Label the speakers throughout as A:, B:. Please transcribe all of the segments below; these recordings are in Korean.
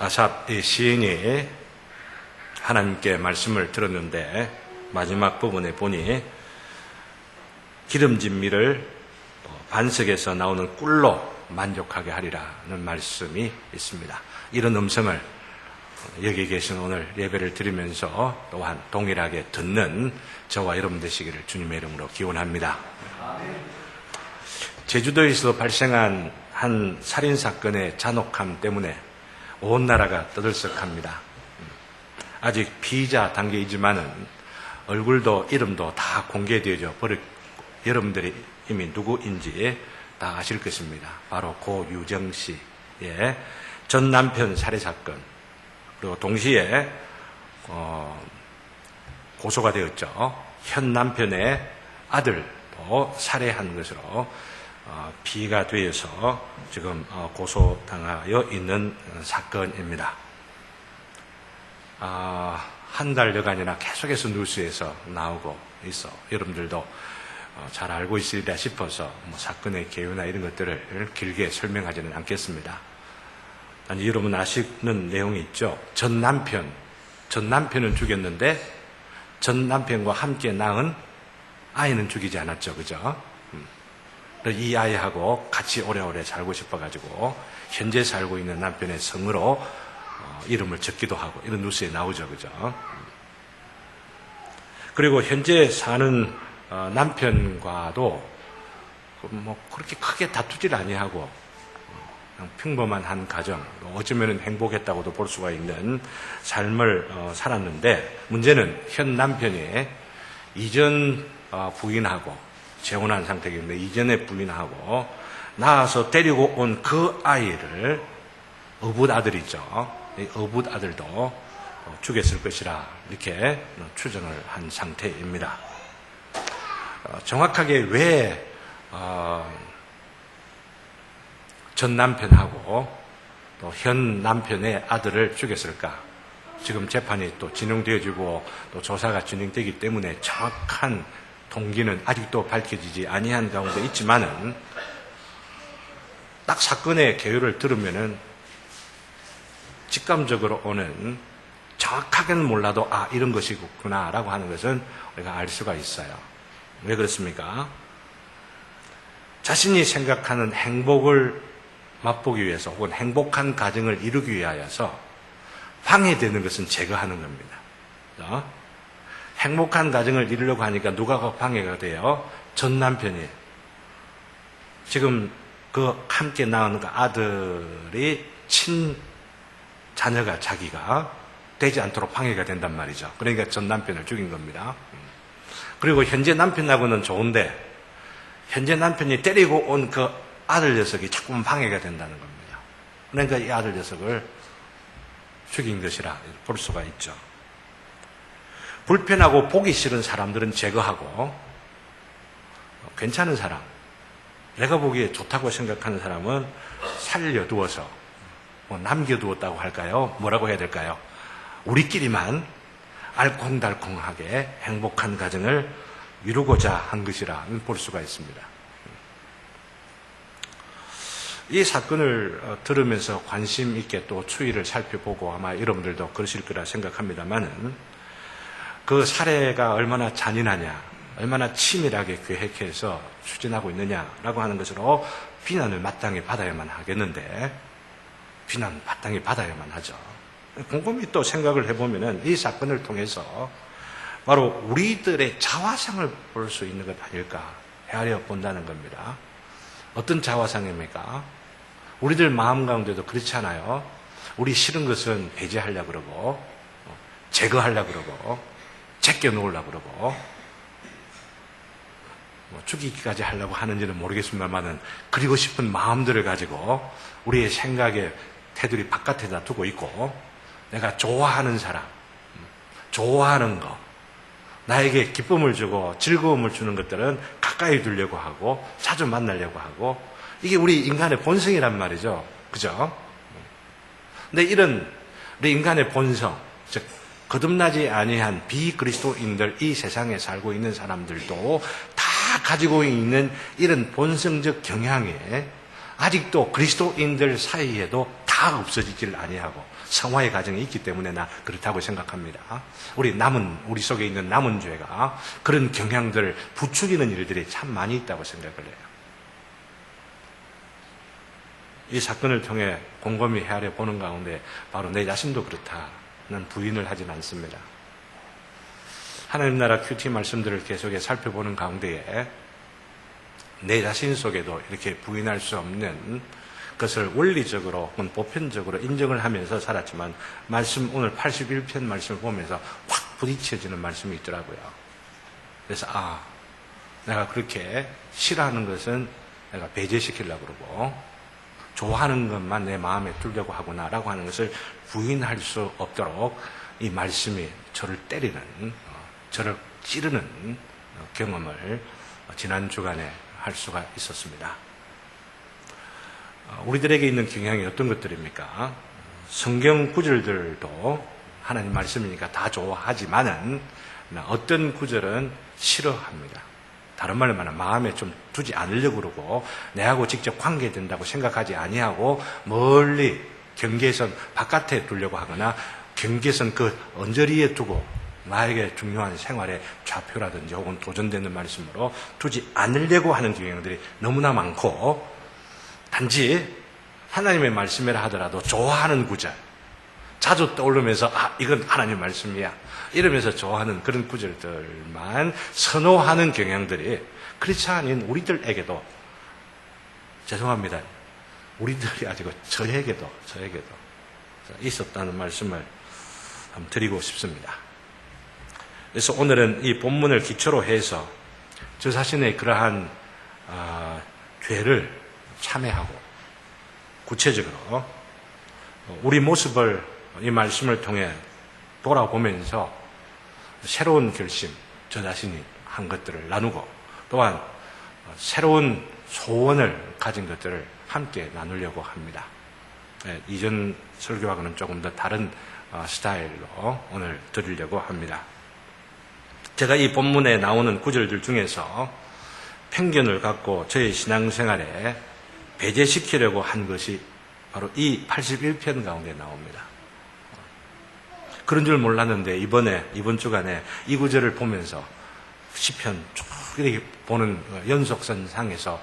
A: 아삽 시인이 하나님께 말씀을 들었는데 마지막 부분에 보니 기름진 밀을 반석에서 나오는 꿀로 만족하게 하리라는 말씀이 있습니다. 이런 음성을 여기 계신 오늘 예배를 드리면서 또한 동일하게 듣는 저와 여러분 되시기를 주님의 이름으로 기원합니다. 제주도에서 발생한 한 살인사건의 잔혹함 때문에 온 나라가 떠들썩합니다. 아직 피의자 단계이지만은 얼굴도 이름도 다 공개되어져 버렸고 여러분들이 이미 누구인지 다 아실 것입니다. 바로 고유정 씨의 전 남편 살해사건, 그리고 동시에 고소가 되었죠. 현 남편의 아들도 살해한 것으로 피의가 되어서 지금 고소당하여 있는 사건입니다. 한 달여간이나 계속해서 뉴스에서 나오고 있어 여러분들도 잘 알고 있으리라 싶어서 사건의 개요나 이런 것들을 길게 설명하지는 않겠습니다. 아니, 여러분 아시는 내용이 있죠. 전 남편은 죽였는데 전 남편과 함께 낳은 아이는 죽이지 않았죠. 그죠? 이 아이하고 같이 오래오래 살고 싶어가지고 현재 살고 있는 남편의 성으로 이름을 적기도 하고 이런 뉴스에 나오죠. 그죠? 그리고 현재 사는 남편과도 그렇게 크게 다투질 아니하고 그냥 평범한 한 가정, 어쩌면 행복했다고도 볼 수가 있는 삶을 살았는데, 문제는 현 남편이 이전 부인하고 재혼한 상태이기 이전에 부인하고 낳아서 데리고 온 그 아이를 어붓 아들이죠. 이 어붓 아들도 죽였을 것이라 이렇게 추정을 한 상태입니다. 정확하게 왜 전 남편하고 또 현 남편의 아들을 죽였을까? 지금 재판이 또 진행되어지고 또 조사가 진행되기 때문에 정확한 동기는 아직도 밝혀지지 아니한 가운데 있지만은 딱 사건의 개요를 들으면은 직감적으로 오는, 정확하게는 몰라도 이런 것이구나 라고 하는 것은 우리가 알 수가 있어요. 왜 그렇습니까? 자신이 생각하는 행복을 맛보기 위해서 혹은 행복한 가정을 이루기 위하여서 방해되는 것은 제거하는 겁니다. 행복한 가정을 이루려고 하니까 누가 방해가 돼요? 전 남편이. 지금 그 함께 낳은 그 아들이 자녀가 자기가 되지 않도록 방해가 된단 말이죠. 그러니까 전 남편을 죽인 겁니다. 그리고 현재 남편하고는 좋은데 현재 남편이 데리고 온 그 아들 녀석이 자꾸만 방해가 된다는 겁니다. 그러니까 이 아들 녀석을 죽인 것이라 볼 수가 있죠. 불편하고 보기 싫은 사람들은 제거하고 괜찮은 사람, 내가 보기에 좋다고 생각하는 사람은 살려두어서 남겨두었다고 할까요? 뭐라고 해야 될까요? 우리끼리만 알콩달콩하게 행복한 가정을 이루고자 한 것이라 볼 수가 있습니다. 이 사건을 들으면서 관심 있게 또 추이를 살펴보고 아마 여러분들도 그러실 거라 생각합니다만은 그 사례가 얼마나 잔인하냐, 얼마나 치밀하게 계획해서 추진하고 있느냐라고 하는 것으로 비난을 마땅히 받아야만 하겠는데, 비난 마땅히 받아야만 하죠. 곰곰이 또 생각을 해보면은 이 사건을 통해서 바로 우리들의 자화상을 볼 수 있는 것 아닐까 헤아려 본다는 겁니다. 어떤 자화상입니까? 우리들 마음 가운데도 그렇지 않아요? 우리 싫은 것은 배제하려고 그러고 제거하려고 그러고 제껴 놓으려고 그러고 죽이기까지 하려고 하는지는 모르겠습니다만은 그리고 싶은 마음들을 가지고 우리의 생각의 테두리 바깥에다 두고 있고, 내가 좋아하는 사람, 좋아하는 거, 나에게 기쁨을 주고 즐거움을 주는 것들은 가까이 두려고 하고 자주 만나려고 하고, 이게 우리 인간의 본성이란 말이죠. 그죠? 근데 이런 우리 인간의 본성, 즉 거듭나지 아니한 비그리스도인들, 이 세상에 살고 있는 사람들도 다 가지고 있는 이런 본성적 경향에 아직도 그리스도인들 사이에도 다 다 없어지지를 아니하고 성화의 과정이 있기 때문에 나 그렇다고 생각합니다. 우리 속에 있는 남은 죄가 그런 경향들을 부추기는 일들이 참 많이 있다고 생각을 해요. 이 사건을 통해 곰곰이 헤아려 보는 가운데 바로 내 자신도 그렇다는 부인을 하진 않습니다. 하나님 나라 큐티 말씀들을 계속해 살펴보는 가운데에 내 자신 속에도 이렇게 부인할 수 없는 것을 원리적으로 혹은 보편적으로 인정을 하면서 살았지만 오늘 81편 말씀을 보면서 확 부딪혀지는 말씀이 있더라고요. 그래서 내가 그렇게 싫어하는 것은 내가 배제시키려고 그러고 좋아하는 것만 내 마음에 두려고 하구나라고 하는 것을 부인할 수 없도록 이 말씀이 저를 때리는, 저를 찌르는 경험을 지난 주간에 할 수가 있었습니다. 우리들에게 있는 경향이 어떤 것들입니까? 성경 구절들도 하나님 말씀이니까 다 좋아하지만은 어떤 구절은 싫어합니다. 다른 말로 말하면 마음에 좀 두지 않으려고 그러고 내하고 직접 관계된다고 생각하지 아니하고 멀리 경계선 바깥에 두려고 하거나 경계선 그 언저리에 두고 나에게 중요한 생활의 좌표라든지 혹은 도전되는 말씀으로 두지 않으려고 하는 경향들이 너무나 많고 단지 하나님의 말씀이라 하더라도 좋아하는 구절 자주 떠오르면서 이건 하나님 말씀이야 이러면서 좋아하는 그런 구절들만 선호하는 경향들이 그렇지 않은 우리들에게도 죄송합니다. 우리들이 아니고 저에게도 있었다는 말씀을 한번 드리고 싶습니다. 그래서 오늘은 이 본문을 기초로 해서 저 자신의 그러한 죄를 참회하고 구체적으로 우리 모습을 이 말씀을 통해 돌아보면서 새로운 결심, 저 자신이 한 것들을 나누고 또한 새로운 소원을 가진 것들을 함께 나누려고 합니다. 이전 설교하고는 조금 더 다른 스타일로 오늘 드리려고 합니다. 제가 이 본문에 나오는 구절들 중에서 편견을 갖고 저의 신앙생활에 배제시키려고 한 것이 바로 이 81편 가운데 나옵니다. 그런 줄 몰랐는데 이번 주간에 이 구절을 보면서 시편 쭉 이렇게 보는 연속선상에서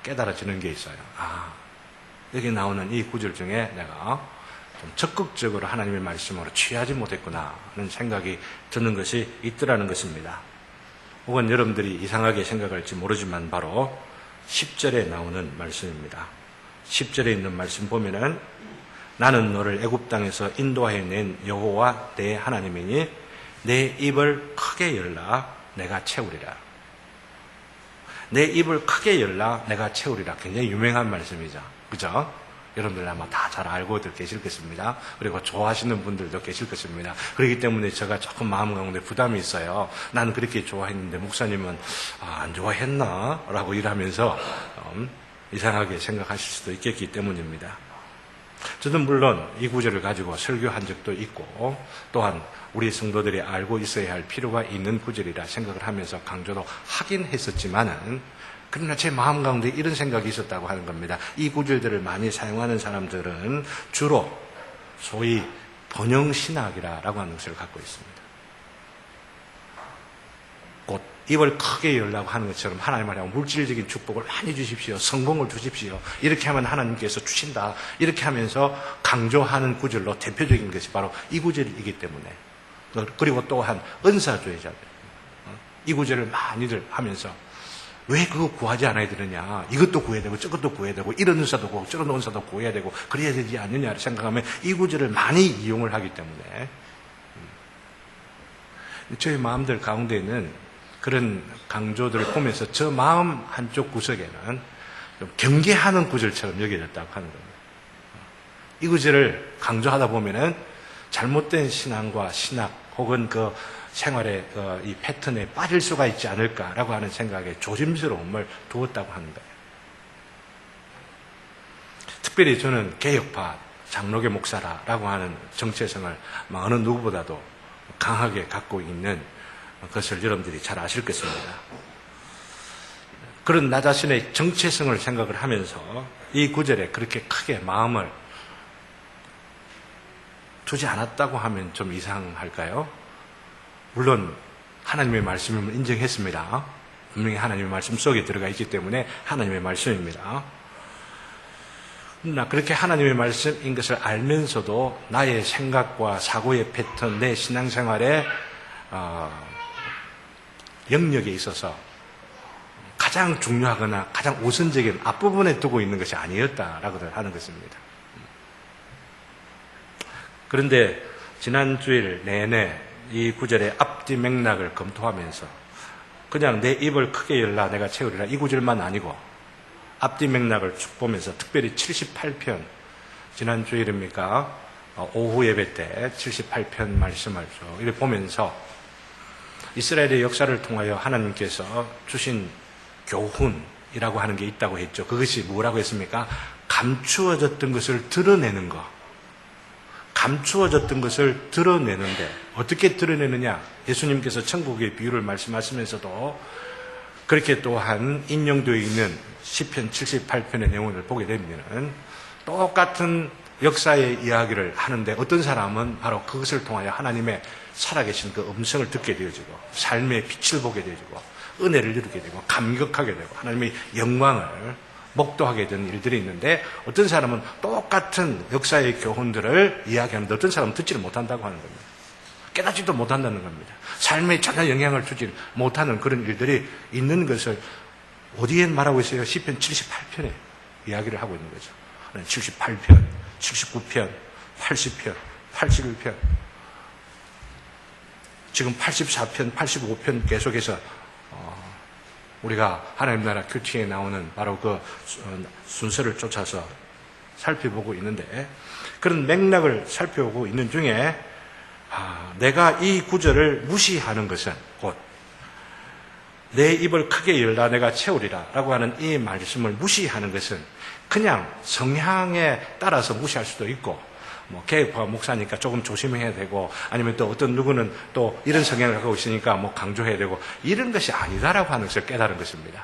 A: 깨달아지는 게 있어요. 여기 나오는 이 구절 중에 내가 좀 적극적으로 하나님의 말씀으로 취하지 못했구나 하는 생각이 드는 것이 있더라는 것입니다. 혹은 여러분들이 이상하게 생각할지 모르지만 바로 10절에 나오는 말씀입니다. 10절에 있는 말씀 보면은 나는 너를 애굽 땅에서 인도하여 낸 여호와 내 하나님이니 내 입을 크게 열라 내가 채우리라. 내 입을 크게 열라 내가 채우리라. 굉장히 유명한 말씀이죠. 그죠? 여러분들 아마 다 잘 알고들 계실 것입니다. 그리고 좋아하시는 분들도 계실 것입니다. 그렇기 때문에 제가 조금 마음 가운데 부담이 있어요. 나는 그렇게 좋아했는데 목사님은 안 좋아했나? 라고 일하면서 이상하게 생각하실 수도 있겠기 때문입니다. 저는 물론 이 구절을 가지고 설교한 적도 있고 또한 우리 성도들이 알고 있어야 할 필요가 있는 구절이라 생각을 하면서 강조도 하긴 했었지만은 그러나 제 마음 가운데 이런 생각이 있었다고 하는 겁니다. 이 구절들을 많이 사용하는 사람들은 주로 소위 번영신학이라고 하는 것을 갖고 있습니다. 곧 입을 크게 열라고 하는 것처럼 하나님 말하면 물질적인 축복을 많이 주십시오. 성공을 주십시오. 이렇게 하면 하나님께서 주신다. 이렇게 하면서 강조하는 구절로 대표적인 것이 바로 이 구절이기 때문에 그리고 또한 은사주의자들 이 구절을 많이들 하면서 왜 그거 구하지 않아야 되느냐. 이것도 구해야 되고 저것도 구해야 되고 이런 은사도 구하고 저런 은사도 구해야 되고 그래야 되지 않느냐를 생각하면 이 구절을 많이 이용을 하기 때문에 저희 마음들 가운데는 그런 강조들을 보면서 저 마음 한쪽 구석에는 좀 경계하는 구절처럼 여겨졌다고 하는 겁니다. 이 구절을 강조하다 보면은 잘못된 신앙과 신학 혹은 그 생활의 이 패턴에 빠질 수가 있지 않을까라고 하는 생각에 조심스러움을 두었다고 하는 거예요. 특별히 저는 개혁파 장로교 목사라고 하는 정체성을 어느 누구보다도 강하게 갖고 있는 것을 여러분들이 잘 아실 것입니다. 그런 나 자신의 정체성을 생각을 하면서 이 구절에 그렇게 크게 마음을 두지 않았다고 하면 좀 이상할까요? 물론 하나님의 말씀임을 인정했습니다. 분명히 하나님의 말씀 속에 들어가 있기 때문에 하나님의 말씀입니다. 그러나 그렇게 하나님의 말씀인 것을 알면서도 나의 생각과 사고의 패턴, 내 신앙생활의 영역에 있어서 가장 중요하거나 가장 우선적인 앞부분에 두고 있는 것이 아니었다라고 하는 것입니다. 그런데 지난 주일 내내 이 구절의 앞뒤 맥락을 검토하면서 그냥 내 입을 크게 열라 내가 채우리라 이 구절만 아니고 앞뒤 맥락을 쭉 보면서 특별히 78편 지난 주일입니까? 오후 예배 때 78편 말씀을 쭉 이렇게 보면서 이스라엘의 역사를 통하여 하나님께서 주신 교훈이라고 하는 게 있다고 했죠. 그것이 뭐라고 했습니까? 감추어졌던 것을 드러내는 것. 감추어졌던 것을 드러내는데 어떻게 드러내느냐? 예수님께서 천국의 비유를 말씀하시면서도 그렇게 또한 인용되어 있는 시편 78편의 내용을 보게 되면 똑같은 역사의 이야기를 하는데 어떤 사람은 바로 그것을 통하여 하나님의 살아계신 그 음성을 듣게 되어지고 삶의 빛을 보게 되어지고 은혜를 누리게 되고 감격하게 되고 하나님의 영광을 목도하게 된 일들이 있는데 어떤 사람은 똑같은 역사의 교훈들을 이야기하는데 어떤 사람은 듣지를 못한다고 하는 겁니다. 깨닫지도 못한다는 겁니다. 삶에 전혀 영향을 주지 못하는 그런 일들이 있는 것을 어디에 말하고 있어요? 시편 78편에 이야기를 하고 있는 거죠. 78편, 79편, 80편, 81편 지금 84편, 85편 계속해서 우리가 하나님 나라 큐티에 나오는 바로 그 순서를 쫓아서 살펴보고 있는데 그런 맥락을 살펴보고 있는 중에 내가 이 구절을 무시하는 것은 곧 내 입을 크게 열라 내가 채우리라 라고 하는 이 말씀을 무시하는 것은 그냥 성향에 따라서 무시할 수도 있고 개혁파 목사니까 조금 조심해야 되고 아니면 또 어떤 누구는 또 이런 성향을 갖고 있으니까 강조해야 되고 이런 것이 아니다라고 하는 것을 깨달은 것입니다.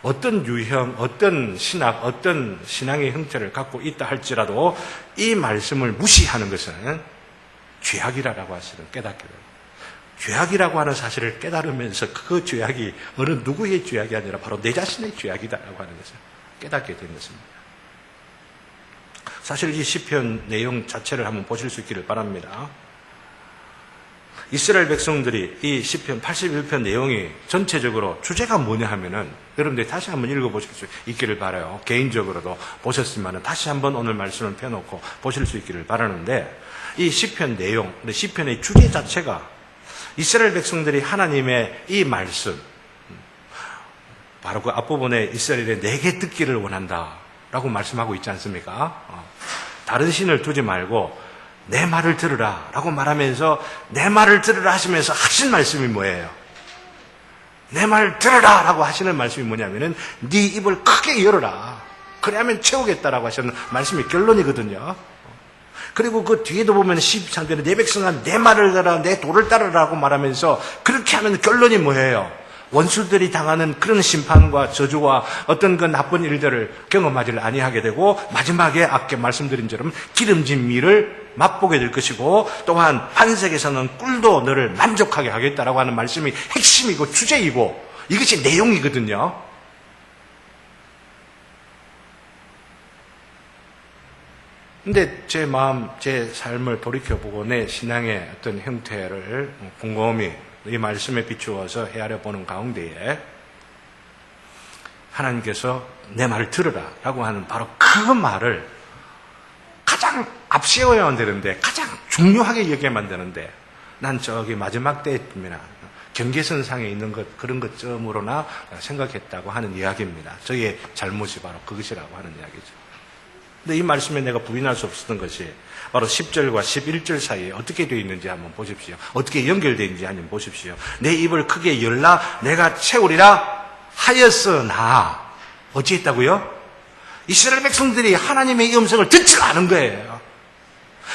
A: 어떤 유형, 어떤 신학, 어떤 신앙의 형태를 갖고 있다 할지라도 이 말씀을 무시하는 것은 죄악이라고 하시는 깨닫게 됩니다. 죄악이라고 하는 사실을 깨달으면서 그 죄악이 어느 누구의 죄악이 아니라 바로 내 자신의 죄악이다라고 하는 것을 깨닫게 된 것입니다. 사실 이 시편 내용 자체를 한번 보실 수 있기를 바랍니다. 이스라엘 백성들이 이 시편 81편 내용이 전체적으로 주제가 뭐냐 하면은 여러분들이 다시 한번 읽어보실 수 있기를 바라요. 개인적으로도 보셨지만은 다시 한번 오늘 말씀을 펴놓고 보실 수 있기를 바라는데 이 시편 내용, 시편의 주제 자체가 이스라엘 백성들이 하나님의 이 말씀 바로 그 앞부분에 이스라엘에 내게 듣기를 원한다 라고 말씀하고 있지 않습니까? 다른 신을 두지 말고 내 말을 들으라 라고 말하면서 내 말을 들으라 하시면서 하신 말씀이 뭐예요? 내 말 들으라 라고 하시는 말씀이 뭐냐면은 네 입을 크게 열어라 그래야만 채우겠다라고 하시는 말씀이 결론이거든요. 그리고 그 뒤에도 보면 13절에 내 백성아 내 말을 들으라 내 도를 따르라고 말하면서 그렇게 하면 결론이 뭐예요? 원수들이 당하는 그런 심판과 저주와 어떤 그 나쁜 일들을 경험하지를 아니하게 되고 마지막에 앞에 말씀드린 것처럼 기름진 밀을 맛보게 될 것이고 또한 반석에서는 꿀도 너를 만족하게 하겠다라고 하는 말씀이 핵심이고 주제이고 이것이 내용이거든요. 근데 제 마음, 제 삶을 돌이켜보고 내 신앙의 어떤 형태를 곰곰이 이 말씀에 비추어서 헤아려 보는 가운데에 하나님께서 내 말을 들으라 라고 하는 바로 그 말을 가장 앞세워야만 되는데 가장 중요하게 여겨야만 되는데 난 저기 마지막 때쯤이나 경계선상에 있는 것 그런 것쯤으로나 생각했다고 하는 이야기입니다. 저의 잘못이 바로 그것이라고 하는 이야기죠. 근데 이 말씀에 내가 부인할 수 없었던 것이 바로 10절과 11절 사이에 어떻게 되어 있는지 한번 보십시오. 어떻게 연결되어 있는지 한번 보십시오. 내 입을 크게 열라 내가 채우리라 하였으나 어찌 했다고요? 이스라엘 백성들이 하나님의 음성을 듣지 않은 거예요.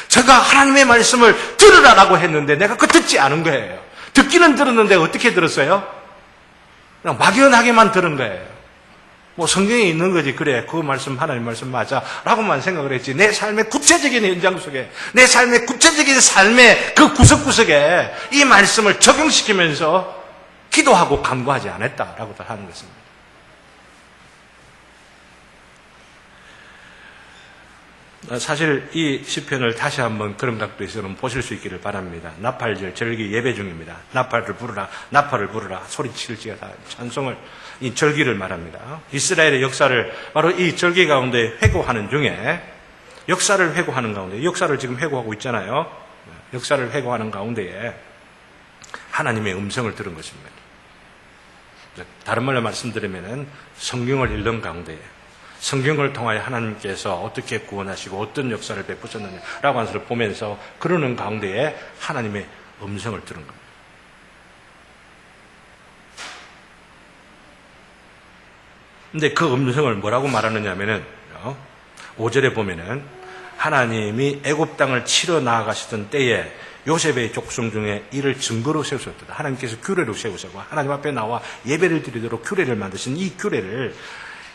A: 제가 하나님의 말씀을 들으라라고 했는데 내가 그거 듣지 않은 거예요. 듣기는 들었는데 어떻게 들었어요? 그냥 막연하게만 들은 거예요. 뭐 성경에 있는 거지. 그래, 그 말씀 하나님 말씀 맞아 라고만 생각을 했지. 내 삶의 구체적인 현장 속에, 내 삶의 구체적인 삶의 그 구석구석에 이 말씀을 적용시키면서 기도하고 간구하지 않았다라고 하는 것입니다. 사실 이 시편을 다시 한번 그런 각도에서는 보실 수 있기를 바랍니다. 나팔절 절기 예배 중입니다. 나팔을 부르라, 나팔을 부르라, 소리칠지어다. 찬송을, 이 절기를 말합니다. 이스라엘의 역사를 바로 이 절기 가운데 회고하는 중에, 역사를 회고하는 가운데, 역사를 지금 회고하고 있잖아요. 역사를 회고하는 가운데에 하나님의 음성을 들은 것입니다. 다른 말로 말씀드리면 성경을 읽는 가운데에, 성경을 통하여 하나님께서 어떻게 구원하시고 어떤 역사를 베푸셨느냐라고 하는 것을 보면서 그러는 가운데에 하나님의 음성을 들은 겁니다. 근데 그 음성을 뭐라고 말하느냐 하면은 5절에 보면은 하나님이 애굽 땅을 치러 나아가시던 때에 요셉의 족속 중에 이를 증거로 세우셨다. 하나님께서 규례로 세우시고 하나님 앞에 나와 예배를 드리도록 규례를 만드신 이 규례를,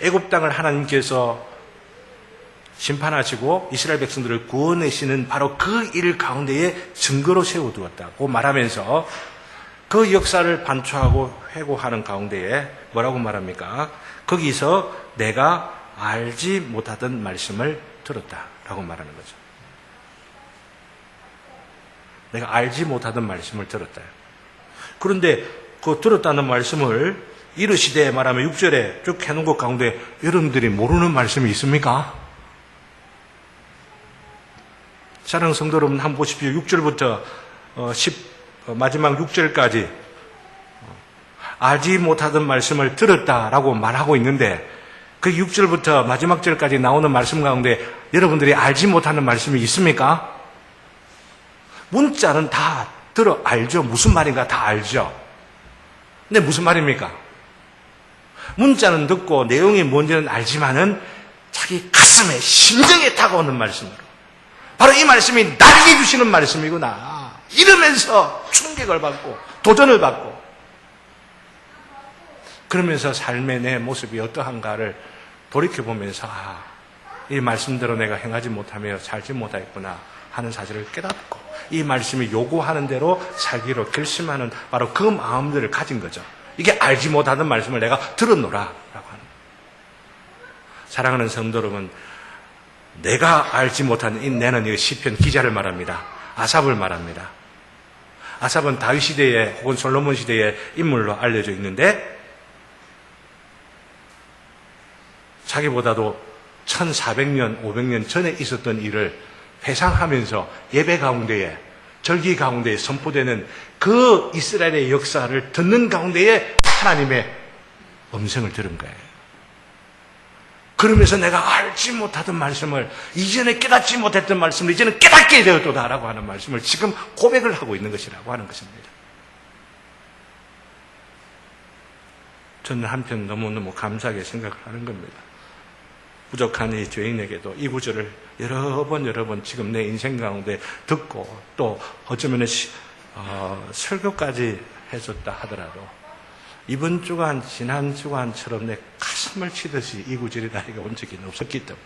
A: 애굽 땅을 하나님께서 심판하시고 이스라엘 백성들을 구원하시는 바로 그 일 가운데에 증거로 세워두었다고 말하면서 그 역사를 반추하고 회고하는 가운데에 뭐라고 말합니까? 거기서 내가 알지 못하던 말씀을 들었다라고 말하는 거죠. 내가 알지 못하던 말씀을 들었다. 그런데 그 들었다는 말씀을 이르시되 말하면 6절에 쭉 해놓은 것 가운데 여러분들이 모르는 말씀이 있습니까? 사랑하는 성도 여러분, 한번 보십시오. 6절부터 마지막 6절까지 알지 못하던 말씀을 들었다라고 말하고 있는데, 그 6절부터 마지막 절까지 나오는 말씀 가운데 여러분들이 알지 못하는 말씀이 있습니까? 문자는 다 알죠. 무슨 말인가 다 알죠. 근데 무슨 말입니까? 문자는 듣고 내용이 뭔지는 알지만은 자기 가슴에, 심정에 다가오는 말씀으로, 바로 이 말씀이 나에게 주시는 말씀이구나 이러면서 충격을 받고 도전을 받고, 그러면서 삶의 내 모습이 어떠한가를 돌이켜보면서 이 말씀대로 내가 행하지 못하며 살지 못하겠구나 하는 사실을 깨닫고 이 말씀이 요구하는 대로 살기로 결심하는 바로 그 마음들을 가진 거죠. 이게 알지 못하는 말씀을 내가 들었노라 라고 하는. 사랑하는 성도 여러분, 내가 알지 못한 내는 이 시편 기자를 말합니다. 아삽을 말합니다. 아삽은 다윗 시대에 혹은 솔로몬 시대의 인물로 알려져 있는데, 자기보다도 1400년, 500년 전에 있었던 일을 회상하면서 예배 가운데에, 절기 가운데에 선포되는 그 이스라엘의 역사를 듣는 가운데에 하나님의 음성을 들은 거예요. 그러면서 내가 알지 못하던 말씀을, 이전에 깨닫지 못했던 말씀을 이제는 깨닫게 되었도다라고 하는 말씀을 지금 고백을 하고 있는 것이라고 하는 것입니다. 저는 한편 너무너무 감사하게 생각을 하는 겁니다. 부족한 이 죄인에게도 이 구절을 여러 번 지금 내 인생 가운데 듣고 또 어쩌면 설교까지 해줬다 하더라도 이번 주간 지난 주간처럼 내 가슴을 치듯이 이 구절이 나에게 온 적이 없었기 때문에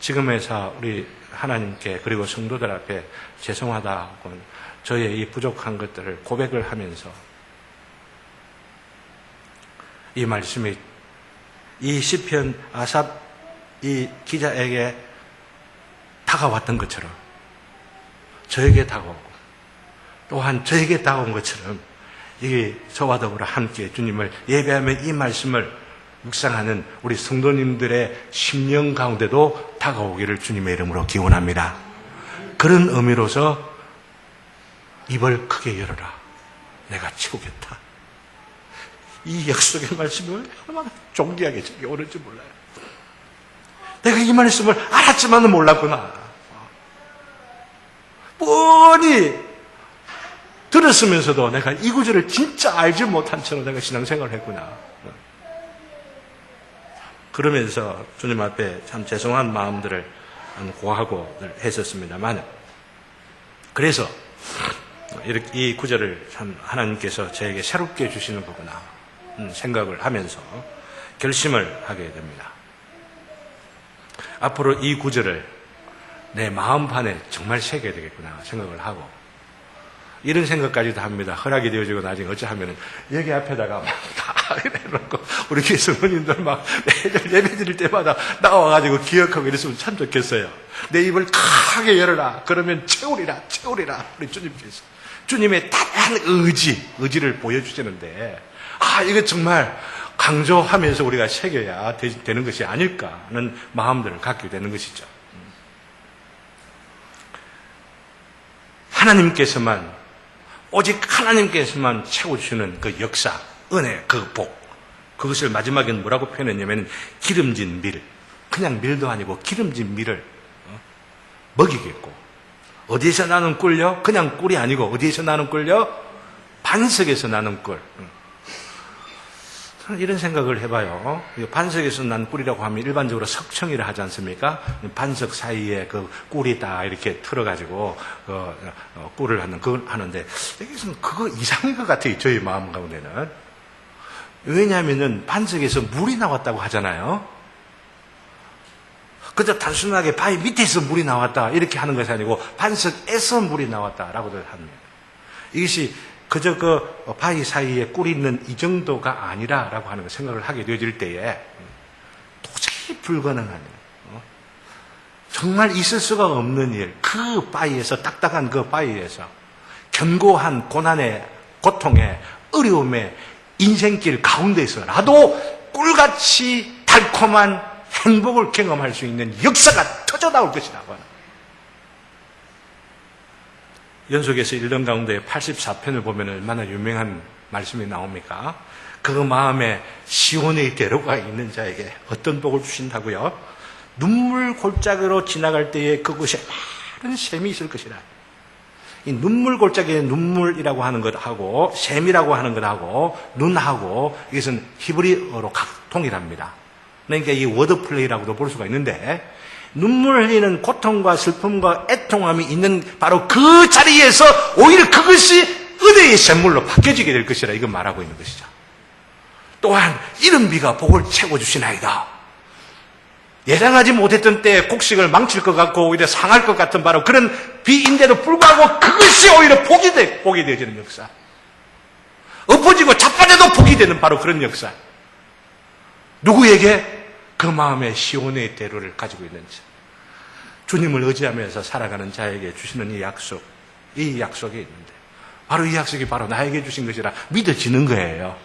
A: 지금에서 우리 하나님께 그리고 성도들 앞에 죄송하다 혹은 저의 이 부족한 것들을 고백을 하면서 이 말씀이 이 시편 아삽 이 기자에게 다가왔던 것처럼 저에게 다가오고 또한 저에게 다가온 것처럼 이게 저와 더불어 함께 주님을 예배하며 이 말씀을 묵상하는 우리 성도님들의 심령 가운데도 다가오기를 주님의 이름으로 기원합니다. 그런 의미로서 입을 크게 열어라. 내가 채우겠다. 이 약속의 말씀을 얼마나 존귀하게 저기 오는지 몰라요. 내가 이 말씀을 알았지만은 몰랐구나. 뻔히 들었으면서도 내가 이 구절을 진짜 알지 못한 채로 내가 신앙생활을 했구나. 그러면서 주님 앞에 참 죄송한 마음들을 고하고 했었습니다만, 그래서 이렇게 이 구절을 참 하나님께서 저에게 새롭게 주시는 거구나 생각을 하면서 결심을 하게 됩니다. 앞으로 이 구절을 내 마음판에 정말 새겨야 되겠구나 생각을 하고, 이런 생각까지도 합니다. 허락이 되어지고 나중에 어찌하면은 여기 앞에다가 막 다 해놓고 우리 교회 성도님들 막 매일 예배 드릴 때마다 나와가지고 기억하고 이랬으면 참 좋겠어요. 내 입을 크게 열어라. 그러면 채우리라. 우리 주님께서. 주님의 다양한 의지를 보여주시는데, 이거 정말 강조하면서 우리가 새겨야 되는 것이 아닐까 하는 마음들을 갖게 되는 것이죠. 오직 하나님께서만 채워주시는 그 역사, 은혜, 그 복, 그것을 마지막엔 뭐라고 표현했냐면 기름진 밀, 그냥 밀도 아니고 기름진 밀을 먹이겠고, 어디에서 나는 꿀요? 그냥 꿀이 아니고 어디에서 나는 꿀요? 반석에서 나는 꿀. 저는 이런 생각을 해봐요. 반석에서 난 꿀이라고 하면 일반적으로 석청이라 하지 않습니까? 반석 사이에 그 꿀이 다 이렇게 틀어가지고 꿀을 하는데, 여기서는 그거 이상한 것 같아요. 저희 마음 가운데는. 왜냐하면은 반석에서 물이 나왔다고 하잖아요. 그저 단순하게 바위 밑에서 물이 나왔다 이렇게 하는 것이 아니고 반석에서 물이 나왔다라고들 합니다. 이것이 그저 그 바위 사이에 꿀이 있는 이 정도가 아니라라고 하는 생각을 하게 되어질 때에 도저히 불가능한, 정말 있을 수가 없는 일, 그 바위에서, 딱딱한 그 바위에서 견고한 고난의 고통에, 어려움에, 인생길 가운데서라도 꿀같이 달콤한 행복을 경험할 수 있는 역사가 터져나올 것이라고 하는. 연속해서 읽는 가운데 84편을 보면 얼마나 유명한 말씀이 나옵니까? 그 마음에 시온의 대로가 있는 자에게 어떤 복을 주신다고요? 눈물 골짜기로 지나갈 때에 그곳에 많은 샘이 있을 것이라. 이 눈물 골짜기의 눈물이라고 하는 것하고 샘이라고 하는 것하고 눈하고 이것은 히브리어로 동일합니다. 그러니까 이 워드플레이라고도 볼 수가 있는데, 눈물 흘리는 고통과 슬픔과 애통함이 있는 바로 그 자리에서 오히려 그것이 은혜의 샘물로 바뀌어지게 될 것이라 이건 말하고 있는 것이죠. 또한 이른 비가 복을 채워주시나이다. 예상하지 못했던 때에 곡식을 망칠 것 같고 오히려 상할 것 같은 바로 그런 비인데도 불구하고 그것이 오히려 복이 되어지는 역사. 엎어지고 자빠져도 복이 되는 바로 그런 역사. 누구에게? 그 마음의 시온의 대로를 가지고 있는지, 주님을 의지하면서 살아가는 자에게 주시는 이 약속이 있는데, 바로 이 약속이 바로 나에게 주신 것이라 믿어지는 거예요.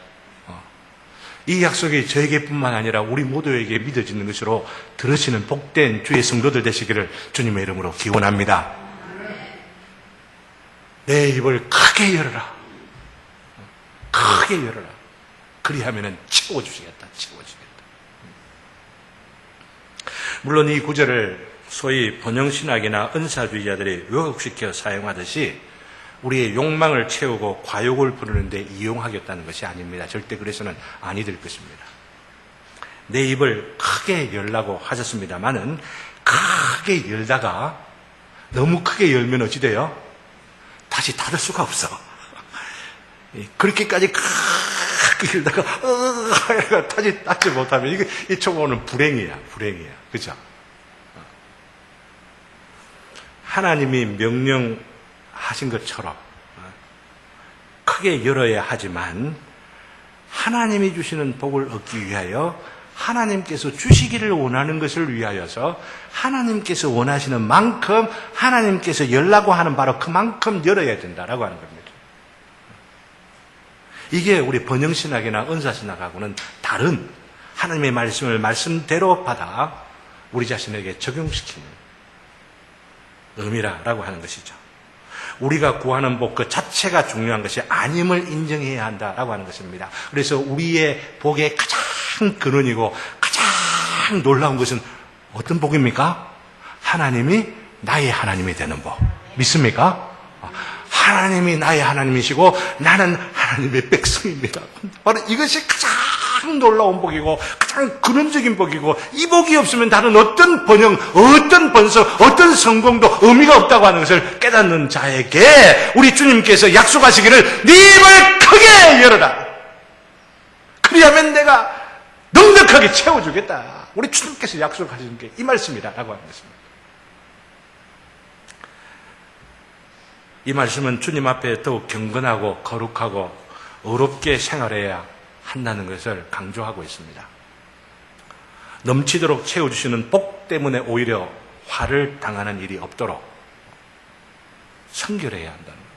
A: 이 약속이 저에게뿐만 아니라 우리 모두에게 믿어지는 것으로 들으시는 복된 주의 성도들 되시기를 주님의 이름으로 기원합니다. 내 입을 크게 열어라. 크게 열어라. 그리하면은 채워주시겠다. 물론 이 구절을 소위 번영신학이나 은사주의자들이 왜곡시켜 사용하듯이 우리의 욕망을 채우고 과욕을 부르는데 이용하겠다는 것이 아닙니다. 절대 그래서는 아니 될 것입니다. 내 입을 크게 열라고 하셨습니다만은, 크게 열다가 너무 크게 열면 어찌 돼요? 다시 닫을 수가 없어. 그렇게까지 크게 열다가 다시 닫지 못하면 이 초보는 불행이야. 그죠? 하나님이 명령하신 것처럼 크게 열어야 하지만, 하나님이 주시는 복을 얻기 위하여 하나님께서 주시기를 원하는 것을 위하여서 하나님께서 원하시는 만큼 하나님께서 열라고 하는 바로 그만큼 열어야 된다라고 하는 겁니다. 이게 우리 번영신학이나 은사신학하고는 다른 하나님의 말씀을 말씀대로 받아 우리 자신에게 적용시키는 의미라고 하는 것이죠. 우리가 구하는 복 그 자체가 중요한 것이 아님을 인정해야 한다라고 하는 것입니다. 그래서 우리의 복의 가장 근원이고 가장 놀라운 것은 어떤 복입니까? 하나님이 나의 하나님이 되는 복. 믿습니까? 하나님이 나의 하나님이시고 나는 하나님의 백성입니다. 바로 이것이 가장 놀라운 복이고 가장 근원적인 복이고, 이 복이 없으면 다른 어떤 번영, 어떤 번석, 어떤 성공도 의미가 없다고 하는 것을 깨닫는 자에게 우리 주님께서 약속하시기를 네 입을 크게 열어라. 그리하면 내가 넉넉하게 채워주겠다. 우리 주님께서 약속하신 게 이 말씀이라고 하는 것입니다. 이 말씀은 주님 앞에 더욱 경건하고 거룩하고 의롭게 생활해야 한다는 것을 강조하고 있습니다. 넘치도록 채워주시는 복 때문에 오히려 화를 당하는 일이 없도록 성결해야 한다는 거예요.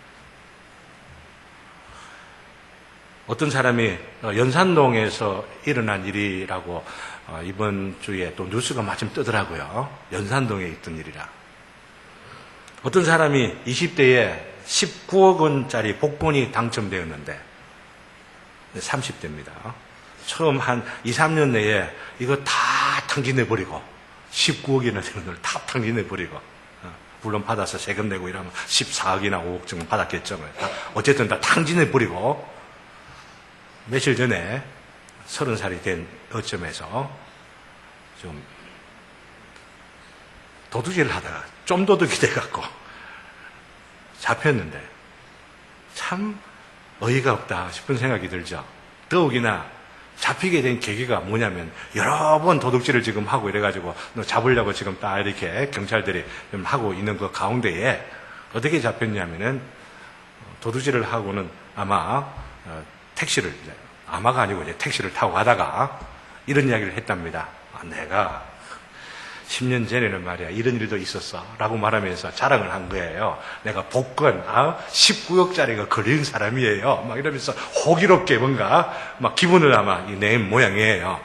A: 어떤 사람이 연산동에서 일어난 일이라고 이번 주에 또 뉴스가 마침 뜨더라고요. 연산동에 있던 일이라. 어떤 사람이 20대에 19억 원짜리 복권이 당첨되었는데 30대입니다. 처음 한 2, 3년 내에 이거 다 탕진해버리고 19억이나 되는 걸 다 탕진해버리고 물론 받아서 세금 내고 이러면 14억이나 5억 정도 받았겠죠. 어쨌든 다 탕진해버리고 며칠 전에 30살이 된 어점에서 좀 도둑질을 하다가 좀 도둑이 돼갖고 잡혔는데 참 어이가 없다 싶은 생각이 들죠. 더욱이나 잡히게 된 계기가 뭐냐면 여러 번 도둑질을 지금 하고 이래가지고 너 잡으려고 지금 딱 이렇게 경찰들이 좀 하고 있는 그 가운데에 어떻게 잡혔냐면은 도둑질을 하고는 아마 택시를 아마가 아니고 이제 택시를 타고 가다가 이런 이야기를 했답니다. 내가 10년 전에는 말이야 이런 일도 있었어 라고 말하면서 자랑을 한 거예요. 내가 복권 19억짜리가 걸린 사람이에요 막 이러면서 호기롭게 뭔가 막 기분을 아마 낸 모양이에요.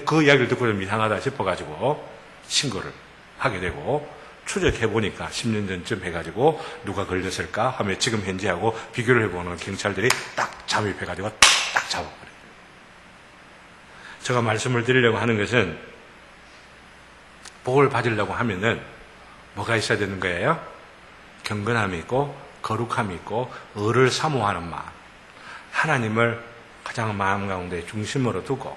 A: 그 이야기를 듣고 좀 이상하다 싶어가지고 신고를 하게 되고 추적해보니까 10년 전쯤 해가지고 누가 걸렸을까 하며 지금 현재하고 비교를 해보는 경찰들이 딱 잠입해가지고 딱 잡아버려요. 제가 말씀을 드리려고 하는 것은 복을 받으려고 하면은 뭐가 있어야 되는 거예요? 경건함이 있고 거룩함이 있고 의를 사모하는 마음, 하나님을 가장 마음 가운데 중심으로 두고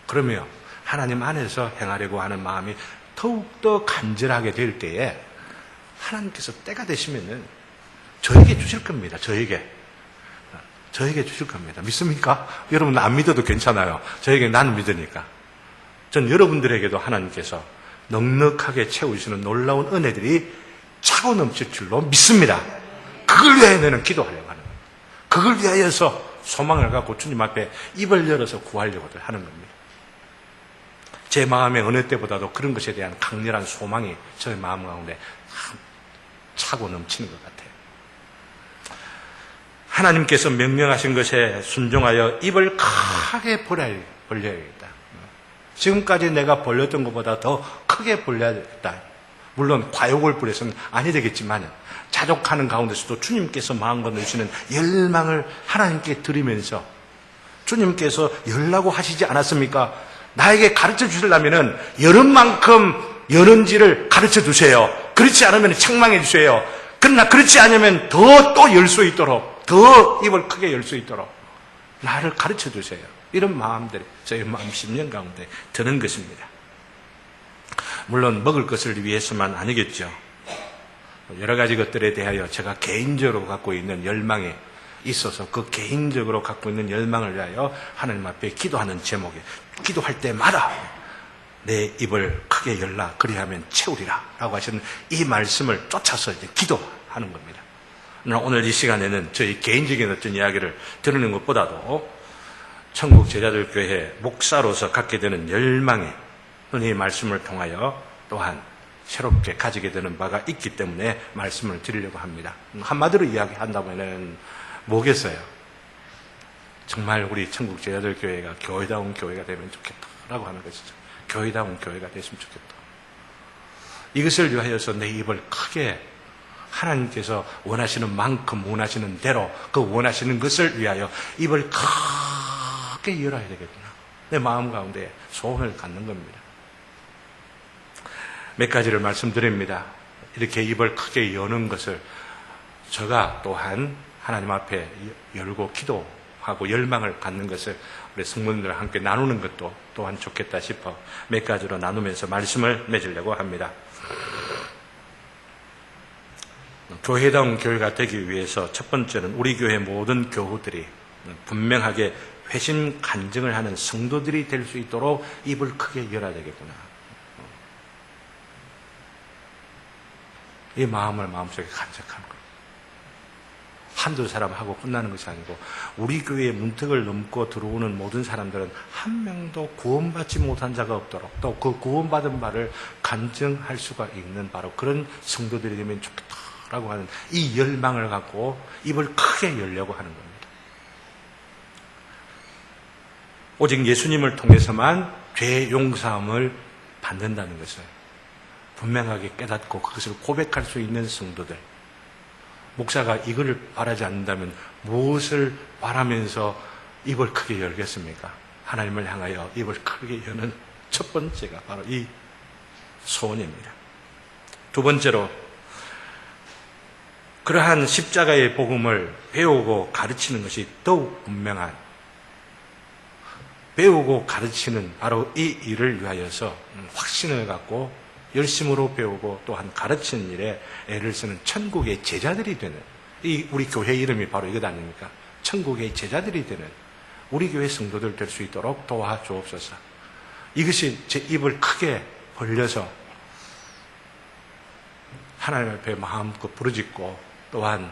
A: 그러면 하나님 안에서 행하려고 하는 마음이 더욱더 간절하게 될 때에 하나님께서 때가 되시면은 저에게 주실 겁니다. 저에게 주실 겁니다. 믿습니까? 여러분 안 믿어도 괜찮아요. 저에게 나는 믿으니까. 전 여러분들에게도 하나님께서 넉넉하게 채우시는 놀라운 은혜들이 차고 넘칠 줄로 믿습니다. 그걸 위하여 너는 기도하려고 하는 거예요. 그걸 위하여서 소망을 갖고 주님 앞에 입을 열어서 구하려고들 하는 겁니다. 제 마음에 어느 때보다도 그런 것에 대한 강렬한 소망이 저의 마음 가운데 차고 넘치는 것 같아요. 하나님께서 명령하신 것에 순종하여 입을 크게 벌려야겠다. 지금까지 내가 벌렸던 것보다 더 크게 벌려야겠다. 물론 과욕을 부려서는 아니 되겠지만 자족하는 가운데서도 주님께서 마음 건네주시는 열망을 하나님께 드리면서 주님께서 열라고 하시지 않았습니까? 나에게 가르쳐 주시려면 여는 만큼 여는지를 가르쳐 주세요. 그렇지 않으면 책망해 주세요. 그러나 그렇지 않으면 더 또 열 수 있도록 더 입을 크게 열 수 있도록 나를 가르쳐 주세요. 이런 마음들이 저희 마음 10년 가운데 드는 것입니다. 물론 먹을 것을 위해서만 아니겠죠. 여러 가지 것들에 대하여 제가 개인적으로 갖고 있는 열망이 있어서 그 개인적으로 갖고 있는 열망을 위하여 하나님 앞에 기도하는 제목에 기도할 때마다 내 입을 크게 열라 그리하면 채우리라 라고 하시는 이 말씀을 쫓아서 이제 기도하는 겁니다. 오늘 이 시간에는 저희 개인적인 어떤 이야기를 드리는 것보다도 천국 제자들 교회 목사로서 갖게 되는 열망이 이 말씀을 통하여 또한 새롭게 가지게 되는 바가 있기 때문에 말씀을 드리려고 합니다. 한마디로 이야기한다면 뭐겠어요? 정말 우리 천국 제자들 교회가 교회다운 교회가 되면 좋겠다라고 하는 것이죠. 교회다운 교회가 됐으면 좋겠다. 이것을 위하여서 내 입을 크게 하나님께서 원하시는 만큼 원하시는 대로 그 원하시는 것을 위하여 입을 크게 열어야 되겠구나. 내 마음 가운데 소원을 갖는 겁니다. 몇 가지를 말씀드립니다. 이렇게 입을 크게 여는 것을 제가 또한 하나님 앞에 열고 기도하고 열망을 갖는 것을 우리 성도님들과 함께 나누는 것도 또한 좋겠다 싶어 몇 가지로 나누면서 말씀을 맺으려고 합니다. 교회다운 교회가 되기 위해서 첫 번째는 우리 교회 모든 교우들이 분명하게 회심 간증을 하는 성도들이 될 수 있도록 입을 크게 열어야 되겠구나. 이 마음을 마음속에 간직하는 거예요. 한두 사람하고 끝나는 것이 아니고 우리 교회의 문턱을 넘고 들어오는 모든 사람들은 한 명도 구원받지 못한 자가 없도록 또 그 구원받은 바를 간증할 수가 있는 바로 그런 성도들이 되면 좋겠다라고 하는 이 열망을 갖고 입을 크게 열려고 하는 겁니다. 오직 예수님을 통해서만 죄 용서함을 받는다는 것을 분명하게 깨닫고 그것을 고백할 수 있는 성도들, 목사가 이걸 바라지 않는다면 무엇을 바라면서 입을 크게 열겠습니까? 하나님을 향하여 입을 크게 여는 첫 번째가 바로 이 소원입니다. 두 번째로 그러한 십자가의 복음을 배우고 가르치는 것이 더욱 분명한, 배우고 가르치는 바로 이 일을 위하여서 확신을 갖고 열심으로 배우고 또한 가르치는 일에 애를 쓰는 천국의 제자들이 되는, 이 우리 교회 이름이 바로 이것 아닙니까? 천국의 제자들이 되는 우리 교회 성도들 될 수 있도록 도와주옵소서. 이것이 제 입을 크게 벌려서 하나님 앞에 마음껏 부르짖고 또한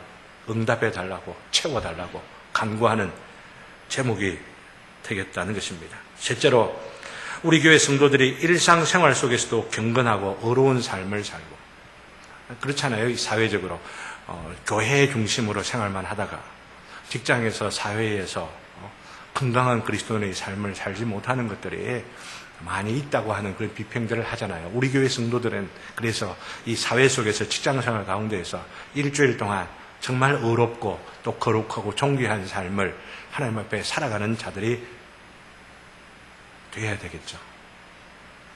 A: 응답해 달라고, 채워달라고 간구하는 제목이 되겠다는 것입니다. 실제로 우리 교회 성도들이 일상생활 속에서도 경건하고 어려운 삶을 살고, 그렇잖아요. 사회적으로 교회 중심으로 생활만 하다가 직장에서 사회에서 건강한 그리스도인의 삶을 살지 못하는 것들이 많이 있다고 하는 그런 비평들을 하잖아요. 우리 교회 성도들은 그래서 이 사회 속에서 직장생활 가운데에서 일주일 동안 정말 어렵고 또 거룩하고 존귀한 삶을 하나님 앞에 살아가는 자들이 되어야 되겠죠.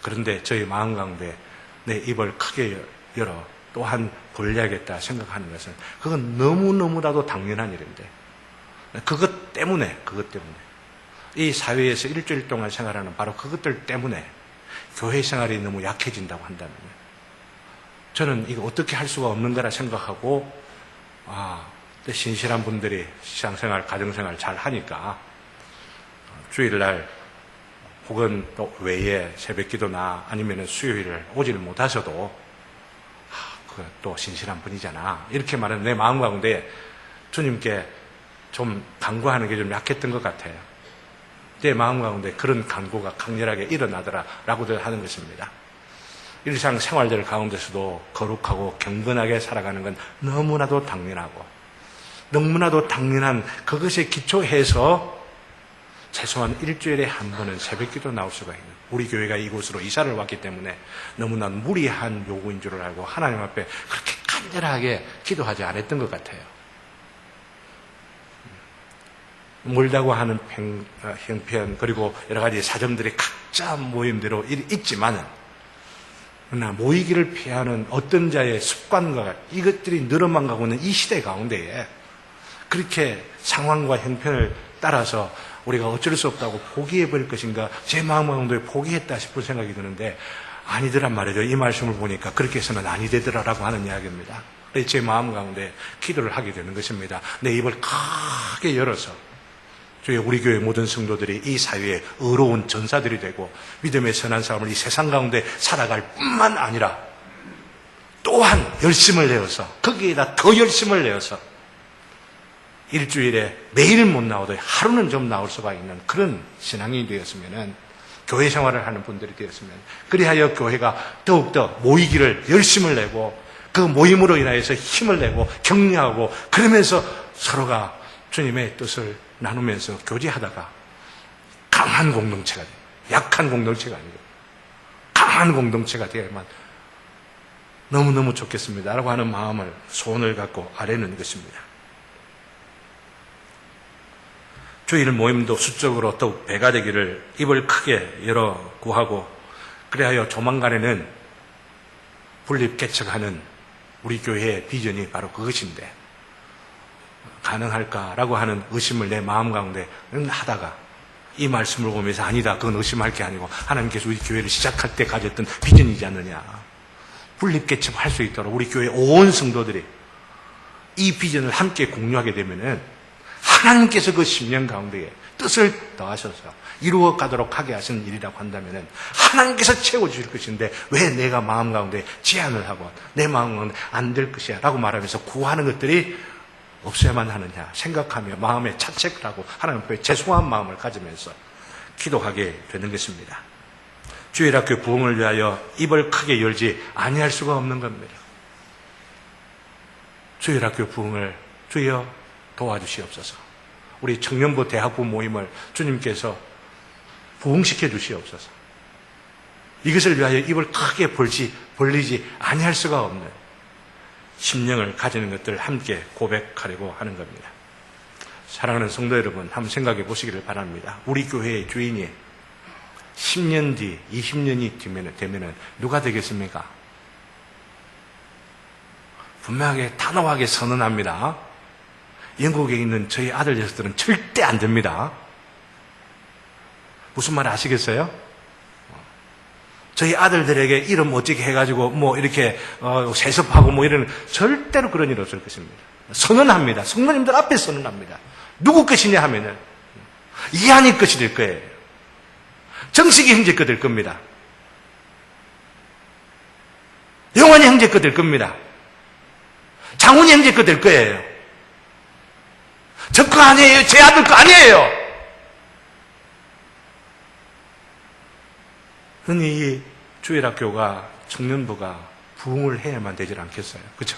A: 그런데 저희 마음 가운데 내 입을 크게 열어 또한 벌려야겠다 생각하는 것은 그건 너무너무나도 당연한 일인데, 그것 때문에 이 사회에서 일주일 동안 생활하는 바로 그것들 때문에 교회 생활이 너무 약해진다고 한다면요, 저는 이거 어떻게 할 수가 없는 거라 생각하고, 신실한 분들이 신앙생활, 가정생활 잘 하니까 주일날 혹은 또 외에 새벽기도나 아니면 수요일을 오지를 못하셔도 또 신실한 분이잖아, 이렇게 말하는 내 마음 가운데 주님께 좀 간구하는 게 좀 약했던 것 같아요. 내 마음 가운데 그런 간구가 강렬하게 일어나더라 라고들 하는 것입니다. 일상생활들 가운데서도 거룩하고 경건하게 살아가는 건 너무나도 당연하고 너무나도 당연한 그것에 기초해서 최소한 일주일에 한 번은 새벽기도 나올 수가 있는, 우리 교회가 이곳으로 이사를 왔기 때문에 너무나 무리한 요구인 줄 알고 하나님 앞에 그렇게 간절하게 기도하지 않았던 것 같아요. 멀다고 하는 형편 그리고 여러 가지 사정들이 각자 모임대로 있지만은, 그러나 모이기를 피하는 어떤 자의 습관과 이것들이 늘어만 가고 있는 이 시대 가운데에 그렇게 상황과 형편을 따라서 우리가 어쩔 수 없다고 포기해버릴 것인가, 제 마음 가운데 포기했다 싶은 생각이 드는데 아니더란 말이죠. 이 말씀을 보니까 그렇게 해서는 아니 되더라라고 하는 이야기입니다. 그래서 제 마음 가운데 기도를 하게 되는 것입니다. 내 입을 크게 열어서 주여, 우리 교회 모든 성도들이 이 사회에 의로운 전사들이 되고 믿음의 선한 삶을 이 세상 가운데 살아갈 뿐만 아니라 또한 열심을 내어서, 거기에다 더 열심을 내어서 일주일에 매일 못 나오도 하루는 좀 나올 수가 있는 그런 신앙이 되었으면, 교회 생활을 하는 분들이 되었으면, 그리하여 교회가 더욱더 모이기를 열심을 내고 그 모임으로 인하여서 힘을 내고 격려하고 그러면서 서로가 주님의 뜻을 나누면서 교제하다가 강한 공동체가 돼요. 약한 공동체가 아니고 강한 공동체가 되어야만 너무너무 좋겠습니다 라고 하는 마음을, 소원을 갖고 아뢰는 것입니다. 주일 모임도 수적으로 더욱 배가 되기를 입을 크게 열어 구하고, 그리하여 조만간에는 분립개척하는 우리 교회의 비전이 바로 그것인데 가능할까라고 하는 의심을 내 마음 가운데 하다가 이 말씀을 보면서 아니다, 그건 의심할 게 아니고 하나님께서 우리 교회를 시작할 때 가졌던 비전이지 않느냐, 분립개척할 수 있도록 우리 교회 온 성도들이 이 비전을 함께 공유하게 되면은 하나님께서 그 10년 가운데에 뜻을 더하셔서 이루어 가도록 하게 하시는 일이라고 한다면 하나님께서 채워주실 것인데 왜 내가 마음 가운데 제한을 하고 내 마음 가운데 안 될 것이야 라고 말하면서 구하는 것들이 없어야만 하느냐 생각하며 마음에 자책을 하고 하나님 앞에 죄송한 마음을 가지면서 기도하게 되는 것입니다. 주일학교 부흥을 위하여 입을 크게 열지 아니할 수가 없는 겁니다. 주일학교 부흥을 주여 도와주시옵소서. 우리 청년부 대학부 모임을 주님께서 부흥시켜 주시옵소서. 이것을 위하여 입을 크게 벌리지 아니할 수가 없는 심령을 가지는 것들을 함께 고백하려고 하는 겁니다. 사랑하는 성도 여러분, 한번 생각해 보시기를 바랍니다. 우리 교회의 주인이 10년 뒤, 20년이 되면은 누가 되겠습니까? 분명하게 단호하게 선언합니다. 영국에 있는 저희 아들 녀석들은 절대 안 됩니다. 무슨 말 아시겠어요? 저희 아들들에게 이름 멋지게 해가지고 뭐 이렇게 세습하고 뭐 이런 절대로 그런 일 없을 것입니다. 선언합니다. 성도님들 앞에 선언합니다. 누구 것이냐 하면은 이한이 것이 될 거예요. 정식이 형제 거 될 겁니다. 영원히 형제 거 될 겁니다. 장훈이 형제 거 될 거예요. 저 거 아니에요. 제 아들 거 아니에요. 흔히 이 주일학교가 청년부가 부흥을 해야만 되질 않겠어요. 그렇죠?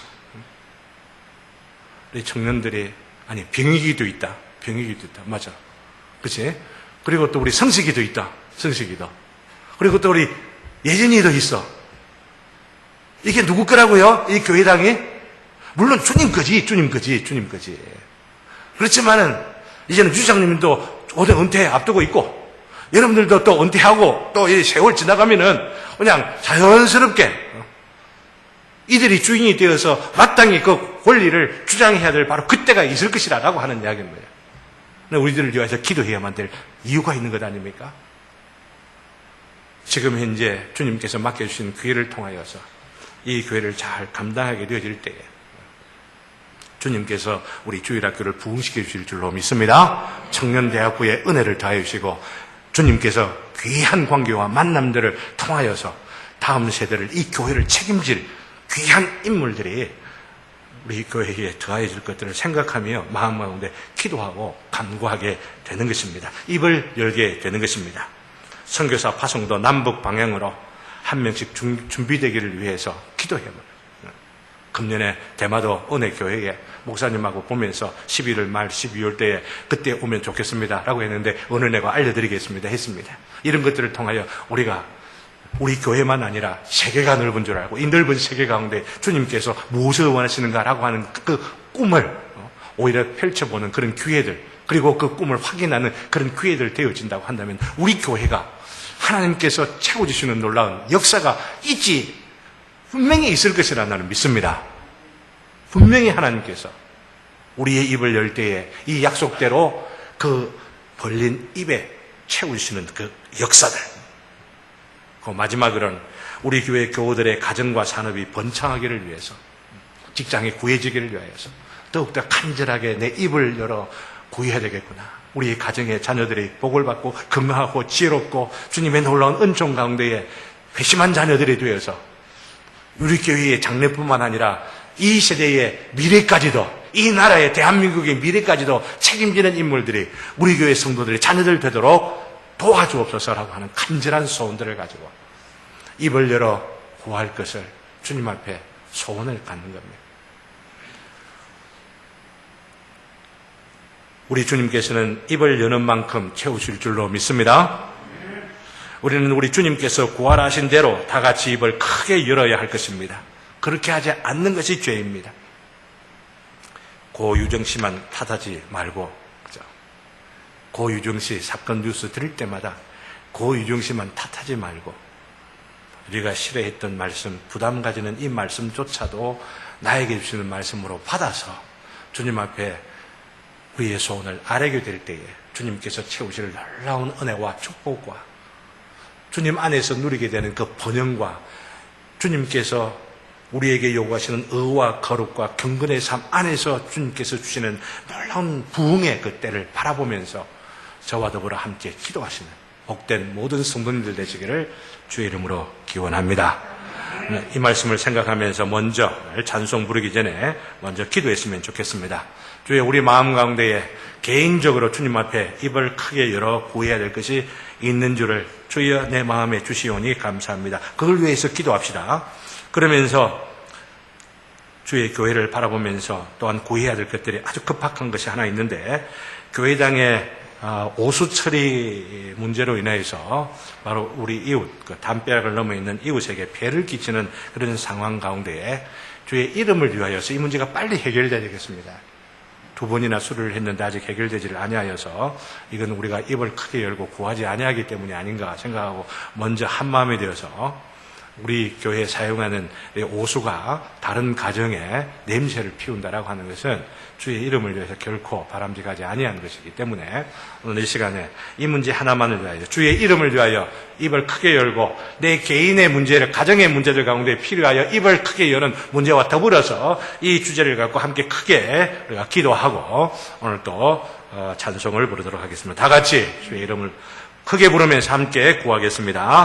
A: 우리 청년들이 아니 병이기도 있다. 병이기도 있다. 맞아. 그렇지? 그리고 또 우리 성식이도 있다. 성식이도. 그리고 또 우리 예진이도 있어. 이게 누구 거라고요? 이 교회당이? 물론 주님 거지. 주님 거지. 주님 거지. 그렇지만은 이제는 주장님도 오늘 은퇴 앞두고 있고 여러분들도 또 은퇴하고 또 이 세월 지나가면은 그냥 자연스럽게 이들이 주인이 되어서 마땅히 그 권리를 주장해야 될 바로 그때가 있을 것이라고 하는 이야기입니다. 우리들을 위해서 기도해야만 될 이유가 있는 것 아닙니까? 지금 현재 주님께서 맡겨주신 기회를 통하여서 이 교회를 잘 감당하게 되어질 때에 주님께서 우리 주일학교를 부흥시켜 주실 줄로 믿습니다. 청년대학부의 은혜를 다해 주시고 주님께서 귀한 관계와 만남들을 통하여서 다음 세대를 이 교회를 책임질 귀한 인물들이 우리 교회에 더해질 것들을 생각하며 마음 가운데 기도하고 간구하게 되는 것입니다. 입을 열게 되는 것입니다. 선교사 파송도 남북 방향으로 한 명씩 준비되기를 위해서 기도해요. 금년에 대마도 은혜교회에 목사님하고 보면서 11월 말 12월 때에 그때 오면 좋겠습니다 라고 했는데 은혜가 알려드리겠습니다 했습니다. 이런 것들을 통하여 우리가 우리 교회만 아니라 세계가 넓은 줄 알고 이 넓은 세계 가운데 주님께서 무엇을 원하시는가라고 하는 그 꿈을 오히려 펼쳐보는 그런 기회들, 그리고 그 꿈을 확인하는 그런 기회들 되어진다고 한다면 우리 교회가 하나님께서 채워주시는 놀라운 역사가 분명히 있을 것이라 나는 믿습니다. 분명히 하나님께서 우리의 입을 열 때에 이 약속대로 그 벌린 입에 채우시는 그 역사들. 그 마지막으로는 우리 교회 교우들의 가정과 산업이 번창하기를 위해서, 직장이 구해지기를 위하여서 더욱더 간절하게 내 입을 열어 구해야 되겠구나. 우리 가정의 자녀들이 복을 받고 건강하고 지혜롭고 주님의 놀라운 은총 가운데에 회심한 자녀들이 되어서 우리 교회의 장래뿐만 아니라 이 세대의 미래까지도, 이 나라의 대한민국의 미래까지도 책임지는 인물들이 우리 교회 성도들의 자녀들 되도록 도와주옵소서라고 하는 간절한 소원들을 가지고 입을 열어 구할 것을 주님 앞에 소원을 갖는 겁니다. 우리 주님께서는 입을 여는 만큼 채우실 줄로 믿습니다. 우리는 우리 주님께서 구하라신 대로 다 같이 입을 크게 열어야 할 것입니다. 그렇게 하지 않는 것이 죄입니다. 고유정 씨만 탓하지 말고, 그죠? 고유정 씨 사건 뉴스 들을 때마다 고유정 씨만 탓하지 말고, 우리가 싫어했던 말씀, 부담 가지는 이 말씀조차도 나에게 주시는 말씀으로 받아서 주님 앞에 우리의 소원을 아뢰게 될 때에 주님께서 채우실 놀라운 은혜와 축복과 주님 안에서 누리게 되는 그 번영과 주님께서 우리에게 요구하시는 의와 거룩과 경건의 삶 안에서 주님께서 주시는 놀라운 부흥의 그 때를 바라보면서 저와 더불어 함께 기도하시는 복된 모든 성도님들 되시기를 주의 이름으로 기원합니다. 이 말씀을 생각하면서 먼저 찬송 부르기 전에 먼저 기도했으면 좋겠습니다. 주의 우리 마음 가운데에 개인적으로 주님 앞에 입을 크게 열어 구해야 될 것이 있는 줄을 주여 내 마음에 주시오니 감사합니다. 그걸 위해서 기도합시다. 그러면서 주의 교회를 바라보면서 또한 구해야 될 것들이 아주 급박한 것이 하나 있는데, 교회당의 오수 처리 문제로 인해서 바로 우리 이웃, 그 담벼락을 넘어 있는 이웃에게 폐를 끼치는 그런 상황 가운데에 주의 이름을 위하여서 이 문제가 빨리 해결돼야 되겠습니다. 2번이나 수료를 했는데 아직 해결되지를 아니하여서 이건 우리가 입을 크게 열고 구하지 아니하기 때문이 아닌가 생각하고 먼저 한마음이 되어서 우리 교회에 사용하는 오수가 다른 가정에 냄새를 피운다라고 하는 것은 주의 이름을 위해서 결코 바람직하지 아니한 것이기 때문에 오늘 이 시간에 이 문제 하나만을 위하여 주의 이름을 위하여 입을 크게 열고 내 개인의 문제를, 가정의 문제들 가운데 필요하여 입을 크게 여는 문제와 더불어서 이 주제를 갖고 함께 크게 우리가 기도하고 오늘 또 찬송을 부르도록 하겠습니다. 다 같이 주의 이름을 크게 부르면서 함께 구하겠습니다.